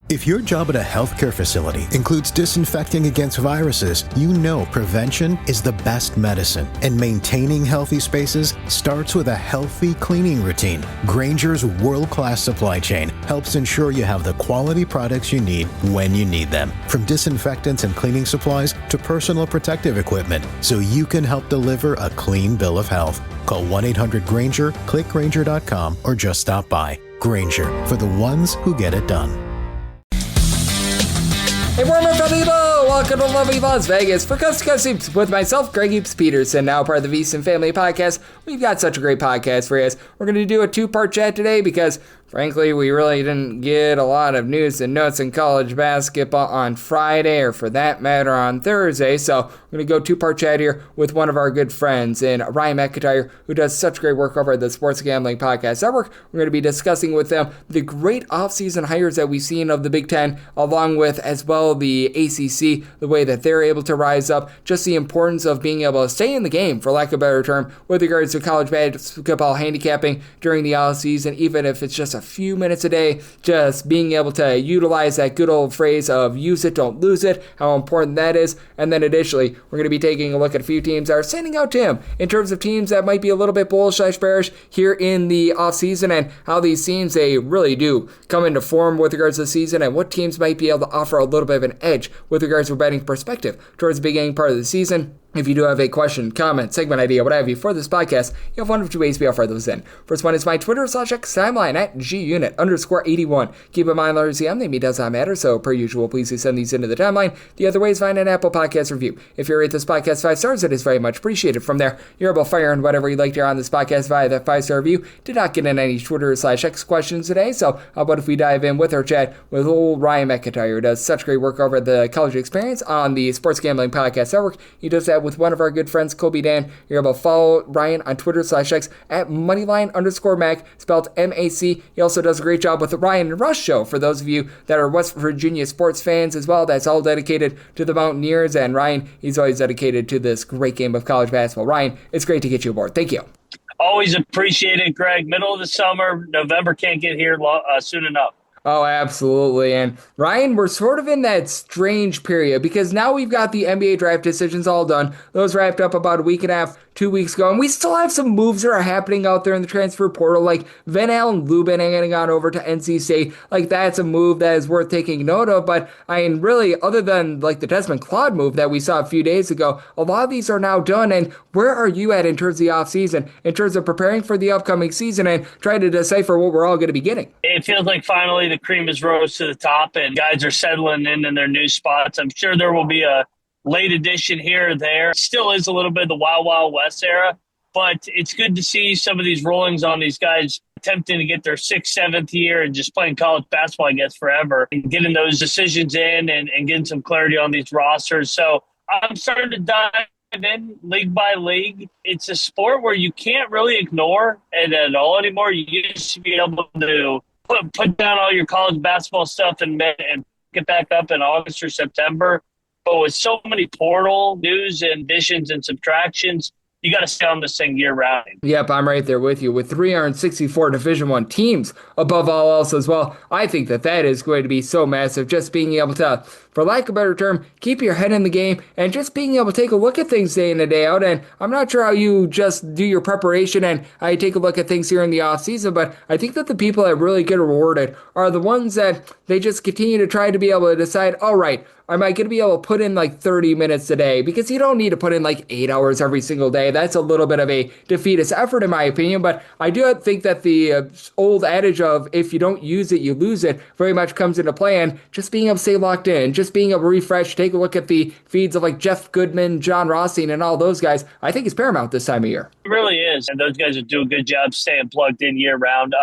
If your job at a healthcare facility includes disinfecting against viruses, you know prevention is the best medicine, and maintaining healthy spaces starts with a healthy cleaning routine. Grainger's world-class supply chain helps ensure you have the quality products you need when you need them, from disinfectants and cleaning supplies to personal protective equipment, so you can help deliver a clean bill of health. Call 1-800-GRAINGER, click Grainger.com, or just stop by. Grainger, for the ones who get it done. Hey, warmer people! Welcome to lovely Las Vegas for Coast to Coast Hoops with myself, Greg Hoops Peterson, now part of the VSiN Family Podcast. We've got such a great podcast for you. We're going to do a two-part chat today because, frankly, we really didn't get a lot of news and notes in college basketball on Friday, or for that matter on Thursday, so we're going to go two-part chat here with one of our good friends, and Ryan McIntyre, who does such great work over at the Sports Gambling Podcast Network. We're going to be discussing with them the great offseason hires that we've seen of the Big Ten, along with, as well, the ACC, the way that they're able to rise up, just the importance of being able to stay in the game, for lack of a better term, with regards to college basketball handicapping during the offseason, even if it's just a few minutes a day, just being able to utilize that good old phrase of use it, don't lose it, how important that is. And then additionally, we're going to be taking a look at a few teams that are standing out to him in terms of teams that might be a little bit bullish/bearish here in the offseason, and how these teams, they really do come into form with regards to the season, and what teams might be able to offer a little bit of an edge with regards to a betting perspective towards the beginning part of the season. If you do have a question, comment, segment idea, what have you for this podcast, you have one of two ways to be able to fire those in. First one is my Twitter/X timeline at gunit_81. Keep in mind, letters CM, name does not matter, so per usual, please do send these into the timeline. The other way is find an Apple Podcast review. If you rate this podcast 5 stars, it is very much appreciated. From there, you're able to fire in whatever you'd like to hear on this podcast via that 5-star review. Did not get in any Twitter/X questions today, so how about if we dive in with our chat with old Ryan McIntyre, who does such great work over at the College Experience on the Sports Gambling Podcast Network. He does that with one of our good friends, Colby Dan. You're able to follow Ryan on Twitter/X at Moneyline_Mac, spelled M-A-C. He also does a great job with the Ryan and Rush Show for those of you that are West Virginia sports fans as well. That's all dedicated to the Mountaineers, and Ryan, he's always dedicated to this great game of college basketball. Ryan, it's great to get you aboard. Thank you. Always appreciate it, Greg. Middle of the summer, November can't get here soon enough. Oh, absolutely. And Ryan, we're sort of in that strange period because now we've got the NBA draft decisions all done. Those wrapped up about a week and a half, 2 weeks ago. And we still have some moves that are happening out there in the transfer portal, like Van Allen Lubin getting on over to NC State. Like, that's a move that is worth taking note of. But I mean, really, other than like the Desmond Claude move that we saw a few days ago, a lot of these are now done. And where are you at in terms of the offseason, in terms of preparing for the upcoming season and trying to decipher what we're all going to be getting? It feels like finally the cream has rose to the top and guys are settling in their new spots. I'm sure there will be a late addition here or there. It still is a little bit of the Wild Wild West era, but it's good to see some of these rollings on these guys attempting to get their 6th, 7th year and just playing college basketball, I guess, forever, and getting those decisions in and getting some clarity on these rosters. So I'm starting to dive in league by league. It's a sport where you can't really ignore it at all anymore. You used to be able to put down all your college basketball stuff and get back up in August or September. But with so many portal news and additions and subtractions, you got to stay on this thing year round. Yep, I'm right there with you. With 364 Division I teams above all else as well, I think that is going to be so massive. Just being able to, for lack of a better term, keep your head in the game and just being able to take a look at things day in and day out. And I'm not sure how you just do your preparation and how you take a look at things here in the offseason, but I think that the people that really get rewarded are the ones that they just continue to try to be able to decide, all right, am I going to be able to put in like 30 minutes a day? Because you don't need to put in like 8 hours every single day. That's a little bit of a defeatist effort in my opinion, but I do think that the old adage of if you don't use it, you lose it very much comes into play, and just being able to stay locked in, just being able to refresh, take a look at the feeds of like Jeff Goodman, John Rothstein, and all those guys, I think is paramount this time of year. It really is, and those guys do a good job staying plugged in year round.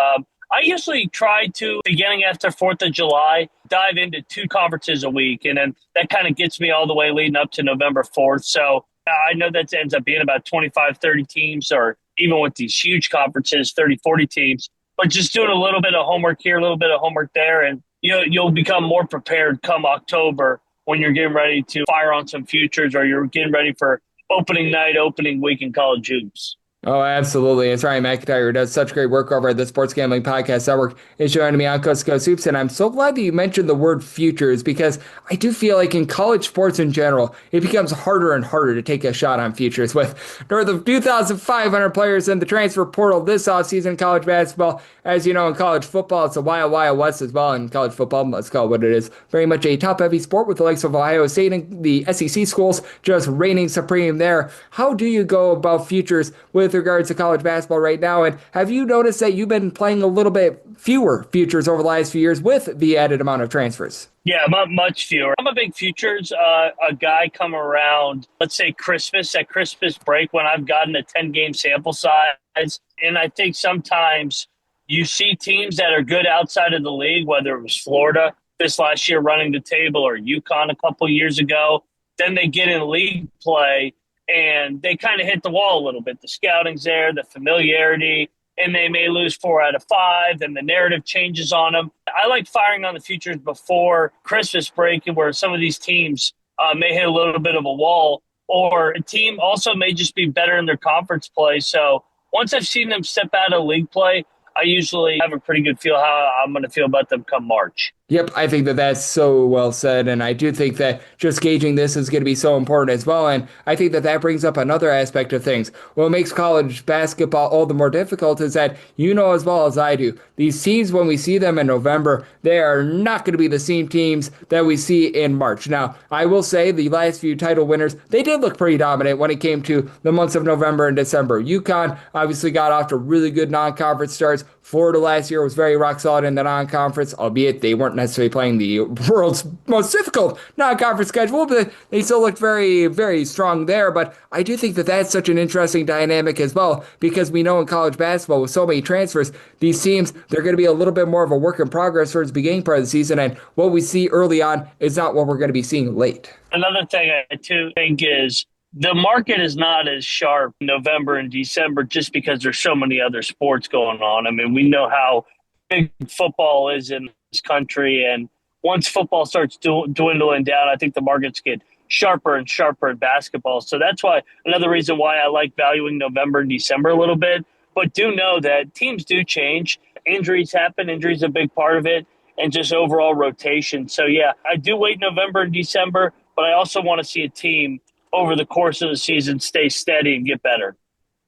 I usually try to, beginning after 4th of July, dive into 2 conferences a week, and then that kind of gets me all the way leading up to November 4th. So I know that ends up being about 25, 30 teams, or even with these huge conferences, 30, 40 teams. But just doing a little bit of homework here, a little bit of homework there, and you'll become more prepared come October when you're getting ready to fire on some futures or you're getting ready for opening night, opening week in college hoops. Oh, absolutely. It's Ryan McIntyre, who does such great work over at the Sports Gambling Podcast Network, is joining me on Coast to Coast Hoops. And I'm so glad that you mentioned the word futures because I do feel like in college sports in general, it becomes harder and harder to take a shot on futures with north of 2,500 players in the transfer portal this offseason in college basketball. As you know, in college football, it's a wild, wild west as well. In college football, let's call it what it is. Very much a top-heavy sport with the likes of Ohio State and the SEC schools just reigning supreme there. How do you go about futures with regards to college basketball right now? And have you noticed that you've been playing a little bit fewer futures over the last few years with the added amount of transfers? Yeah, much fewer. I'm a big futures a guy come around, let's say at Christmas break when I've gotten a 10-game sample size. And I think sometimes you see teams that are good outside of the league, whether it was Florida this last year running the table or UConn a couple years ago. Then they get in league play and they kind of hit the wall a little bit. The scouting's there, the familiarity, and they may lose 4 out of 5, and the narrative changes on them. I like firing on the futures before Christmas break where some of these teams may hit a little bit of a wall, or a team also may just be better in their conference play. So once I've seen them step out of league play, I usually have a pretty good feel how I'm going to feel about them come March. Yep, I think that that's so well said, and I do think that just gauging this is going to be so important as well, and I think that that brings up another aspect of things. What makes college basketball all the more difficult is that you know as well as I do, these teams, when we see them in November, they are not going to be the same teams that we see in March. Now, I will say the last few title winners, they did look pretty dominant when it came to the months of November and December. UConn obviously got off to really good non-conference starts. Florida last year was very rock solid in the non-conference, albeit they weren't necessarily playing the world's most difficult non-conference schedule, but they still looked very, very strong there. But I do think that that's such an interesting dynamic as well, because we know in college basketball with so many transfers, these teams, they're going to be a little bit more of a work in progress towards the beginning part of the season, and what we see early on is not what we're going to be seeing late. Another thing I too think is the market is not as sharp in November and December just because there's so many other sports going on. I mean, we know how big football is in this country, and once football starts dwindling down, I think the markets get sharper and sharper in basketball. So that's why another reason why I like valuing November and December a little bit. But do know that teams do change. Injuries happen. Injuries are a big part of it, and just overall rotation. So, yeah, I do wait November and December, but I also want to see a team over the course of the season stay steady and get better.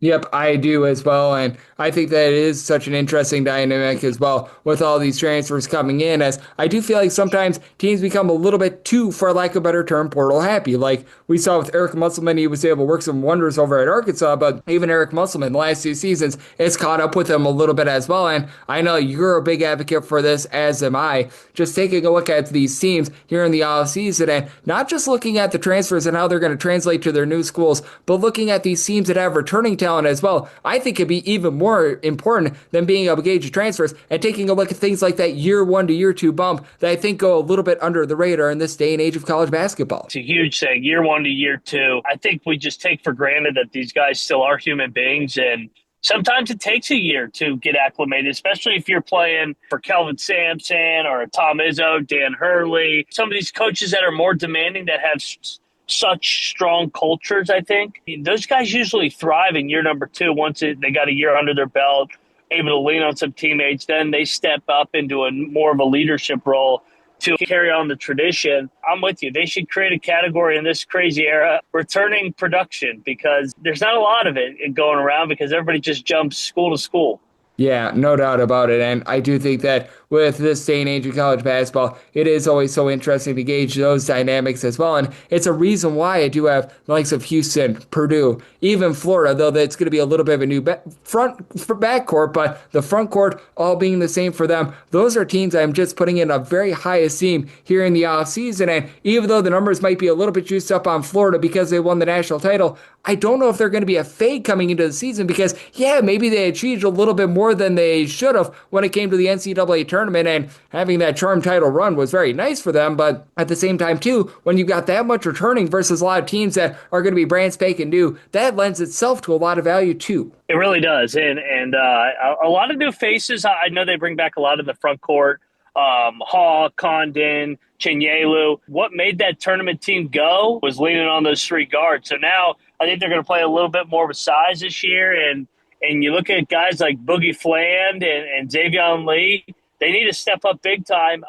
Yep, I do as well, and I think that it is such an interesting dynamic as well with all these transfers coming in, as I do feel like sometimes teams become a little bit too, for lack of a better term, portal happy. Like we saw with Eric Musselman, he was able to work some wonders over at Arkansas, but even Eric Musselman, the last 2 seasons, it's caught up with him a little bit as well, and I know you're a big advocate for this, as am I. Just taking a look at these teams here in the offseason, and not just looking at the transfers and how they're going to translate to their new schools, but looking at these teams that have returning talent as well, I think it'd be even more important than being able to gauge transfers and taking a look at things like that year 1 to year 2 bump that I think go a little bit under the radar in this day and age of college basketball. It's a huge thing, year 1 to year 2. I think we just take for granted that these guys still are human beings, and sometimes it takes a year to get acclimated, especially if you're playing for Kelvin Sampson or Tom Izzo, Dan Hurley, some of these coaches that are more demanding that have such strong cultures. I think those guys usually thrive in year number 2 once they got a year under their belt, able to lean on some teammates. Then they step up into a more of a leadership role to carry on the tradition. I'm with you. They should create a category in this crazy era, returning production, because there's not a lot of it going around because everybody just jumps school to school. Yeah, no doubt about it. And I do think that with this day and age of college basketball, it is always so interesting to gauge those dynamics as well. And it's a reason why I do have the likes of Houston, Purdue, even Florida, though that's going to be a little bit of a new backcourt, but the front court all being the same for them. Those are teams I'm just putting in a very high esteem here in the offseason. And even though the numbers might be a little bit juiced up on Florida because they won the national title, I don't know if they're going to be a fade coming into the season because, yeah, maybe they achieved a little bit more than they should have when it came to the NCAA tournament, and having that charm title run was very nice for them. But at the same time, too, when you've got that much returning versus a lot of teams that are going to be brand spanking new, that lends itself to a lot of value, too. It really does. And a lot of new faces. I know they bring back a lot of the front court. Haw, Condon, Chinyelu. What made that tournament team go was leaning on those three guards. So now I think they're going to play a little bit more with size this year. And you look at guys like Boogie Fland and Xavion Lee, they need to step up big time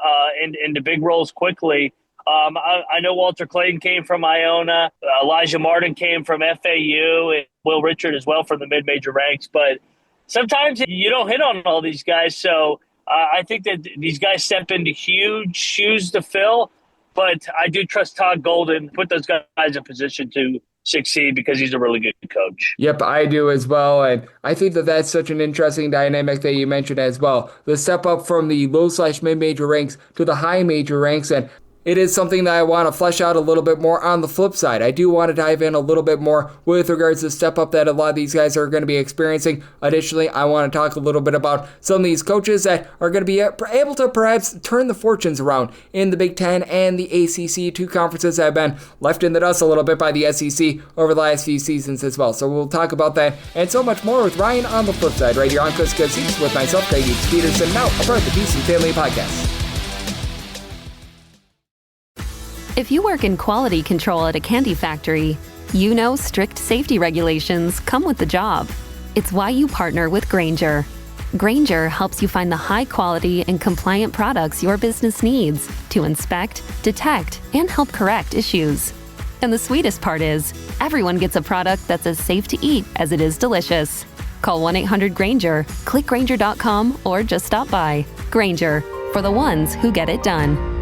into big roles quickly. I know Walter Clayton came from Iona. Elijah Martin came from FAU, and Will Richard as well from the mid-major ranks. But sometimes you don't hit on all these guys. So I think that these guys step into huge shoes to fill. But I do trust Todd Golden, put those guys in position to succeed because he's a really good coach. Yep, I do as well. And I think that that's such an interesting dynamic that you mentioned as well. The step up from the low/mid-major ranks to the high major ranks. And it is something that I want to flesh out a little bit more on the flip side. I do want to dive in a little bit more with regards to the step up that a lot of these guys are going to be experiencing. Additionally, I want to talk a little bit about some of these coaches that are going to be able to perhaps turn the fortunes around in the Big Ten and the ACC, two conferences that have been left in the dust a little bit by the SEC over the last few seasons as well. So we'll talk about that and so much more with Ryan on the flip side right here on Coast to Coast Hoops with myself, Craig Peterson, now a part of the BC Family Podcast. If you work in quality control at a candy factory, you know strict safety regulations come with the job. It's why you partner with Grainger. Grainger helps you find the high quality and compliant products your business needs to inspect, detect, and help correct issues. And the sweetest part is, everyone gets a product that's as safe to eat as it is delicious. Call 1-800-GRAINGER, click Grainger.com, or just stop by. Grainger, for the ones who get it done.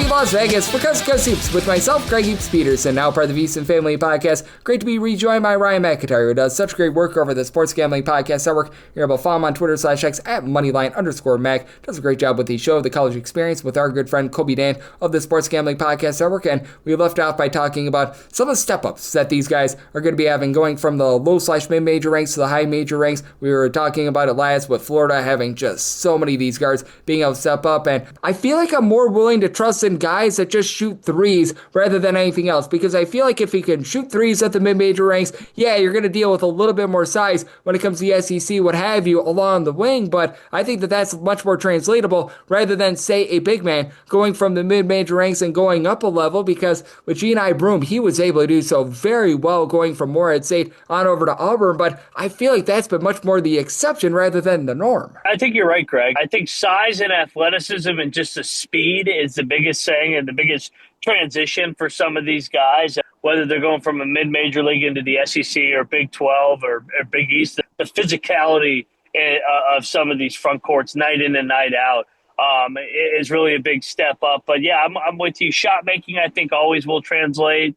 Las Vegas for Coast to Coast Hoops with myself, Greg Peterson, now part of the VSiN Family Podcast. Great to be rejoined by Ryan McIntyre, who does such great work over the Sports Gambling Podcast Network. You're able to follow him on Twitter/X at Moneyline_Mac. Does a great job with the show, The College Experience, with our good friend Kobe Dan of the Sports Gambling Podcast Network. And we left off by talking about some of the step-ups that these guys are going to be having going from the low/mid-major ranks to the high major ranks. We were talking about it last with Florida having just so many of these guards being able to step up. And I feel like I'm more willing to trust in guys that just shoot threes rather than anything else, because I feel like if he can shoot threes at the mid-major ranks, yeah, you're going to deal with a little bit more size when it comes to the SEC, what have you, along the wing, but I think that that's much more translatable rather than, say, a big man going from the mid-major ranks and going up a level, because with Geni Broom, he was able to do so very well going from Morehead State on over to Auburn, but I feel like that's been much more the exception rather than the norm. I think you're right, Greg. I think size and athleticism and just the speed is the biggest thing and the biggest transition for some of these guys, whether they're going from a mid-major league into the SEC or Big 12 or Big East. The physicality of some of these front courts night in and night out is really a big step up. But, yeah, I'm with you. Shot making, I think, always will translate.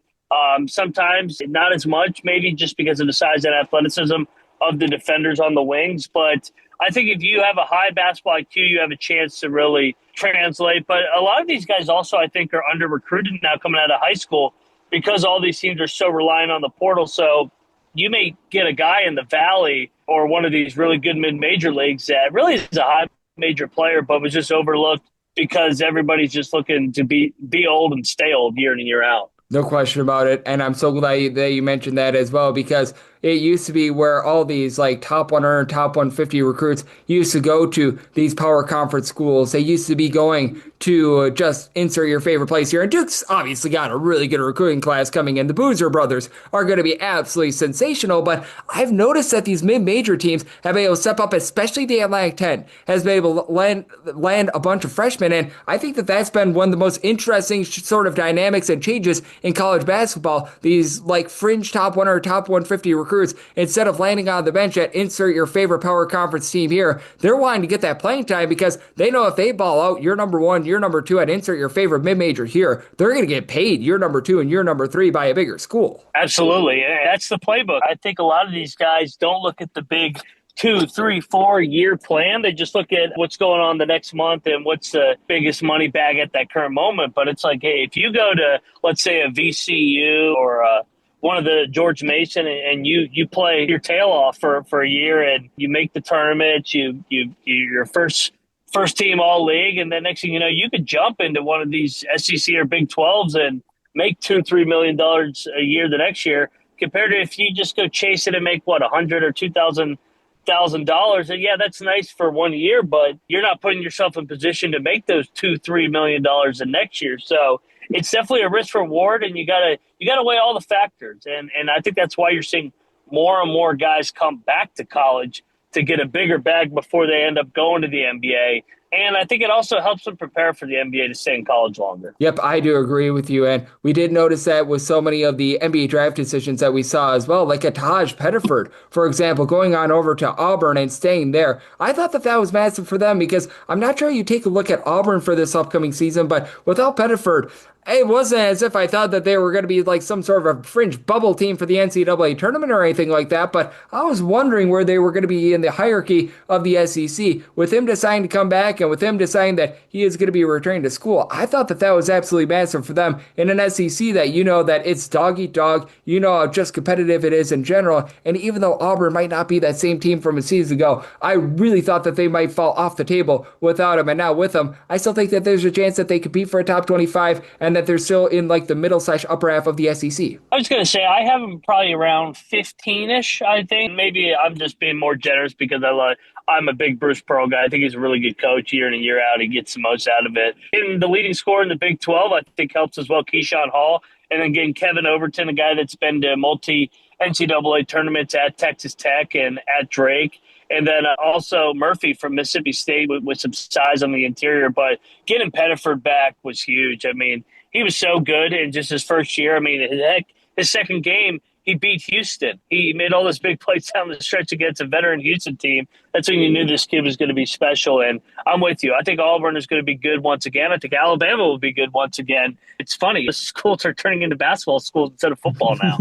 Sometimes not as much, maybe just because of the size and athleticism of the defenders on the wings. But I think if you have a high basketball IQ, you have a chance to really translate. But a lot of these guys also, I think, are under-recruited now coming out of high school because all these teams are so reliant on the portal. So you may get a guy in the Valley or one of these really good mid-major leagues that really is a high major player but was just overlooked because everybody's just looking to be old and stay old year in and year out. No question about it, and I'm so glad that you mentioned that as well, because it used to be where all these like top 100, top 150 recruits used to go to these power conference schools. They used to be going to just insert your favorite place here. And Duke's obviously got a really good recruiting class coming in. The Boozer brothers are going to be absolutely sensational, but I've noticed that these mid-major teams have been able to step up, especially the Atlantic 10 has been able to land a bunch of freshmen, and I think that that's been one of the most interesting sort of dynamics and changes in college basketball. These like fringe top 100, top 150 recruits, instead of landing on the bench at insert your favorite power conference team here, they're wanting to get that playing time because they know if they ball out, you're number one, you're number two, at insert your favorite mid-major here, they're going to get paid. You're number two and you're number three by a bigger school. Absolutely. That's the playbook. I think a lot of these guys don't look at the big 2, 3, 4 year plan. They just look at what's going on the next month and what's the biggest money bag at that current moment. But it's like, hey, if you go to, let's say, a VCU or one of the George Mason and you play your tail off for a year and you make the tournament, you're first team all league, and then next thing you know, you could jump into one of these SEC or Big 12s and make $2-3 million a year the next year compared to if you just go chase it and make $100 or $2,000. And yeah, that's nice for 1 year, but you're not putting yourself in position to make those $2-3 million in next year. So it's definitely a risk reward, and you gotta weigh all the factors. And I think that's why you're seeing more and more guys come back to college to get a bigger bag before they end up going to the NBA. And I think it also helps them prepare for the NBA to stay in college longer. Yep, I do agree with you. And we did notice that with so many of the NBA draft decisions that we saw as well, like a Taj Pettiford, for example, going on over to Auburn and staying there. I thought that was massive for them because I'm not sure you take a look at Auburn for this upcoming season, but without Pettiford, it wasn't as if I thought that they were going to be like some sort of a fringe bubble team for the NCAA tournament or anything like that, but I was wondering where they were going to be in the hierarchy of the SEC. With him deciding to come back and with him deciding that he is going to be returning to school, I thought that was absolutely massive for them in an SEC that that it's dog eat dog, how just competitive it is in general, and even though Auburn might not be that same team from a season ago, I really thought that they might fall off the table without him, and now with him, I still think that there's a chance that they compete for a top 25 and that they're still in like the middle/upper half of the SEC. I was going to say, I have them probably around 15-ish, I think. Maybe I'm just being more generous because I'm a big Bruce Pearl guy. I think he's a really good coach year in and year out. He gets the most out of it. And the leading scorer in the Big 12, I think, helps as well, Keyshawn Hall. And then getting Kevin Overton, a guy that's been to multi-NCAA tournaments at Texas Tech and at Drake. And then also Murphy from Mississippi State with some size on the interior. But getting Pettiford back was huge. I mean, he was so good in just his first year. I mean, his second game, he beat Houston. He made all those big plays down the stretch against a veteran Houston team. That's when you knew this kid was going to be special. And I'm with you. I think Auburn is going to be good once again. I think Alabama will be good once again. It's funny. The schools are turning into basketball schools instead of football now.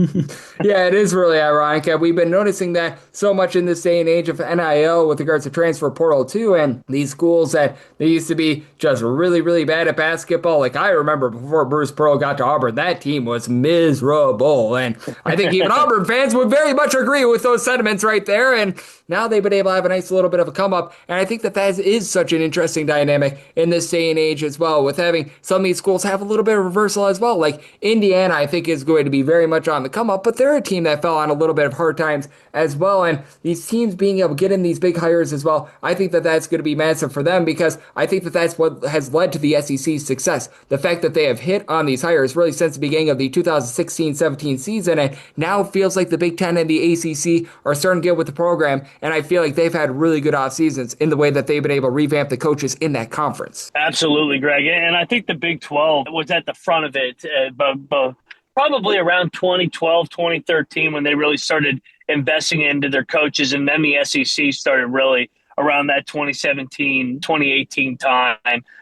Yeah, it is really ironic. We've been noticing that so much in this day and age of NIL with regards to transfer portal too. And these schools that they used to be just really, really bad at basketball. Like I remember before Bruce Pearl got to Auburn, that team was miserable. And I think even Auburn fans would very much agree with those sentiments right there. And now they've been able to have a nice little bit of a come up. And I think that is such an interesting dynamic in this day and age as well, with having some of these schools have a little bit of reversal as well. Like Indiana, I think, is going to be very much on the come up, but they're a team that fell on a little bit of hard times as well. And these teams being able to get in these big hires as well, I think that that's going to be massive for them because I think that that's what has led to the SEC's success. The fact that they have hit on these hires really since the beginning of the 2016-17 season, and now it feels like the Big Ten and the ACC are starting to get with the program, and I feel like they've had really good off seasons in the way that they've been able to revamp the coaches in that conference. Absolutely, Greg. And I think the Big 12 was at the front of it, but probably around 2012, 2013 when they really started investing into their coaches, and then the SEC started really around that 2017, 2018 time.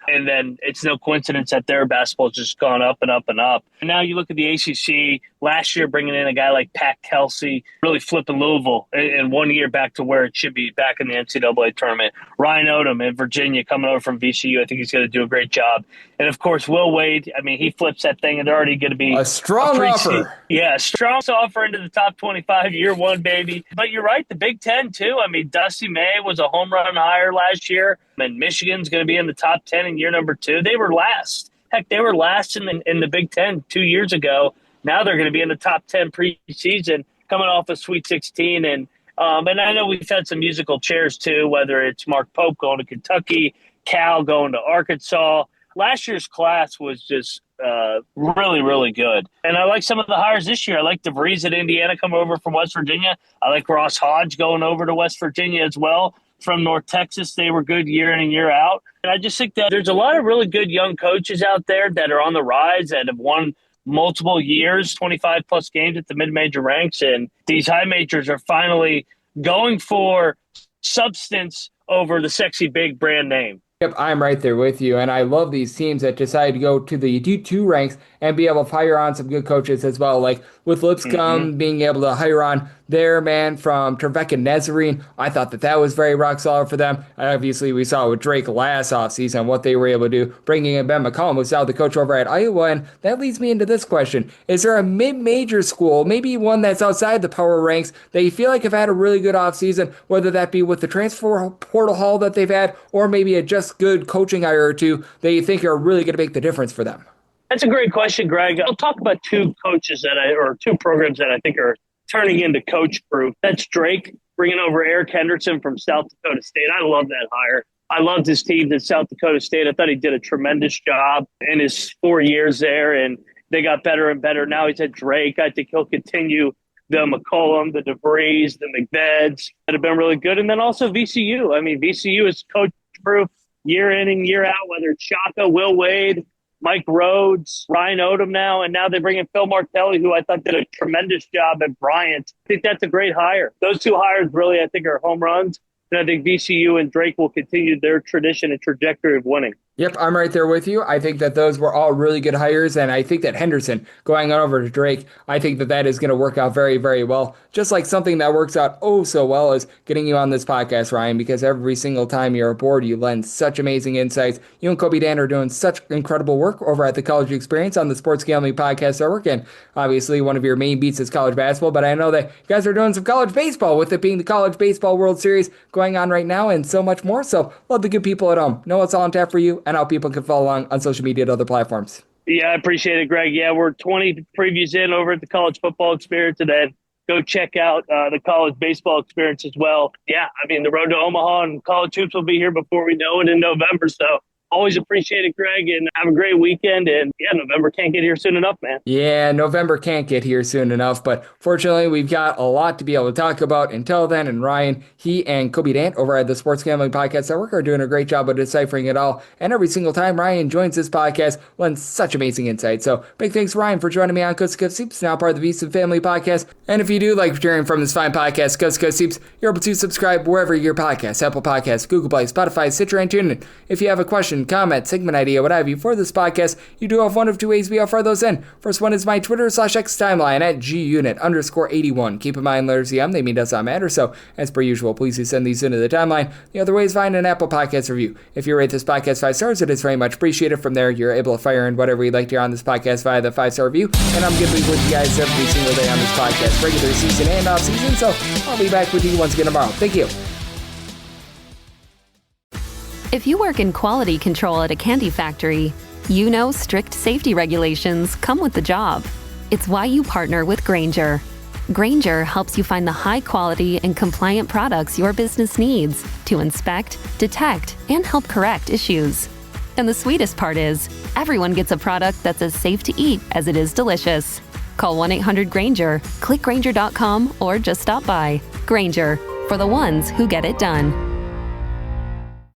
And then it's no coincidence that their basketball has just gone up and up and up. And now you look at the ACC, last year bringing in a guy like Pat Kelsey, really flipping Louisville in 1 year back to where it should be, back in the NCAA tournament. Ryan Odom in Virginia coming over from VCU. I think he's going to do a great job. And, of course, Will Wade, I mean, he flips that thing, and they're already going to be a strong offer. Yeah, strong offer into the top 25, year one, baby. But you're right, the Big Ten, too. I mean, Dusty May was a home run hire last year, and Michigan's going to be in the top 10 in year number 2. They were last. Heck, they were last in the Big Ten 2 years ago. Now they're going to be in the top 10 preseason, coming off of Sweet 16. And I know we've had some musical chairs, too, whether it's Mark Pope going to Kentucky, Cal going to Arkansas. Last year's class was just really, really good. And I like some of the hires this year. I like DeVries at Indiana coming over from West Virginia. I like Ross Hodge going over to West Virginia as well. From North Texas, they were good year in and year out. And I just think that there's a lot of really good young coaches out there that are on the rise, that have won multiple years, 25-plus games at the mid-major ranks. And these high majors are finally going for substance over the sexy big brand name. Yep, I'm right there with you, and I love these teams that decide to go to the D2 ranks and be able to hire on some good coaches as well, like with Lipscomb being able to hire on their man from Trevecca Nazarene. I thought that was very rock solid for them. Obviously, we saw with Drake last offseason what they were able to do, bringing in Ben McCollum, who's now the coach over at Iowa, and that leads me into this question. Is there a mid-major school, maybe one that's outside the power ranks, that you feel like have had a really good offseason, whether that be with the transfer portal haul that they've had, or maybe a just good coaching hire or two that you think are really going to make the difference for them? That's a great question, Greg. I'll talk about two programs that I think are turning into coach proof. That's Drake bringing over Eric Henderson from South Dakota State. I love that hire. I loved his team at South Dakota State. I thought he did a tremendous job in his 4 years there, and they got better and better. Now he's at Drake. I think he'll continue the McCollum, the DeVries, the McVeds that have been really good. And then also VCU. I mean, VCU is coach-proof year in and year out, whether it's Shaka, Will Wade, Mike Rhodes, Ryan Odom now, and now they bring in Phil Martelli, who I thought did a tremendous job at Bryant. I think that's a great hire. Those two hires really, I think, are home runs. And I think VCU and Drake will continue their tradition and trajectory of winning. Yep, I'm right there with you. I think that those were all really good hires, and I think that Henderson going on over to Drake, I think that that is going to work out very, very well. Just like something that works out oh so well is getting you on this podcast, Ryan, because every single time you're aboard, you lend such amazing insights. You and Kobe Dan are doing such incredible work over at the College Experience on the Sports Gambling Podcast Network, and obviously one of your main beats is college basketball, but I know that you guys are doing some college baseball, with it being the College Baseball World Series going on right now and so much more. So love the good people at home. Know what's all on tap for you and how people can follow along on social media and other platforms. Yeah, I appreciate it, Greg. Yeah, we're 20 previews in over at the College Football Experience, and then go check out the College Baseball Experience as well. Yeah, I mean, the road to Omaha and college hoops will be here before we know it in November. So always appreciate it, Greg, and have a great weekend. And yeah, November can't get here soon enough, man. Yeah, November can't get here soon enough, but fortunately, we've got a lot to be able to talk about until then. And Ryan, he and Kobe Dant over at the Sports Gambling Podcast Network are doing a great job of deciphering it all. And every single time Ryan joins this podcast, lends such amazing insight. So big thanks, Ryan, for joining me on Coast to Coast Seeps, now part of the VSiN Family Podcast. And if you do like hearing from this fine podcast, Coast to Coast Seeps, you're able to subscribe wherever your podcasts, Apple Podcasts, Google Play, Spotify, Stitcher, and TuneIn. If you have a question, comment, segment idea, what have you for this podcast, you do have one of two ways we offer those in. First one is my Twitter/X timeline at gunit_81. Keep in mind, letters EM, they mean does not matter, so as per usual, please do send these into the timeline. The other way is find an Apple Podcast review. If you rate this podcast 5 stars, it is very much appreciated. From there, you're able to fire in whatever you'd like to hear on this podcast via the 5-star review, and I'm going to be with you guys every single day on this podcast, regular season and off season, so I'll be back with you once again tomorrow. Thank you. If you work in quality control at a candy factory, you know strict safety regulations come with the job. It's why you partner with Grainger. Grainger helps you find the high quality and compliant products your business needs to inspect, detect, and help correct issues. And the sweetest part is, everyone gets a product that's as safe to eat as it is delicious. Call 1-800-GRAINGER, click Grainger.com, or just stop by. Grainger, for the ones who get it done.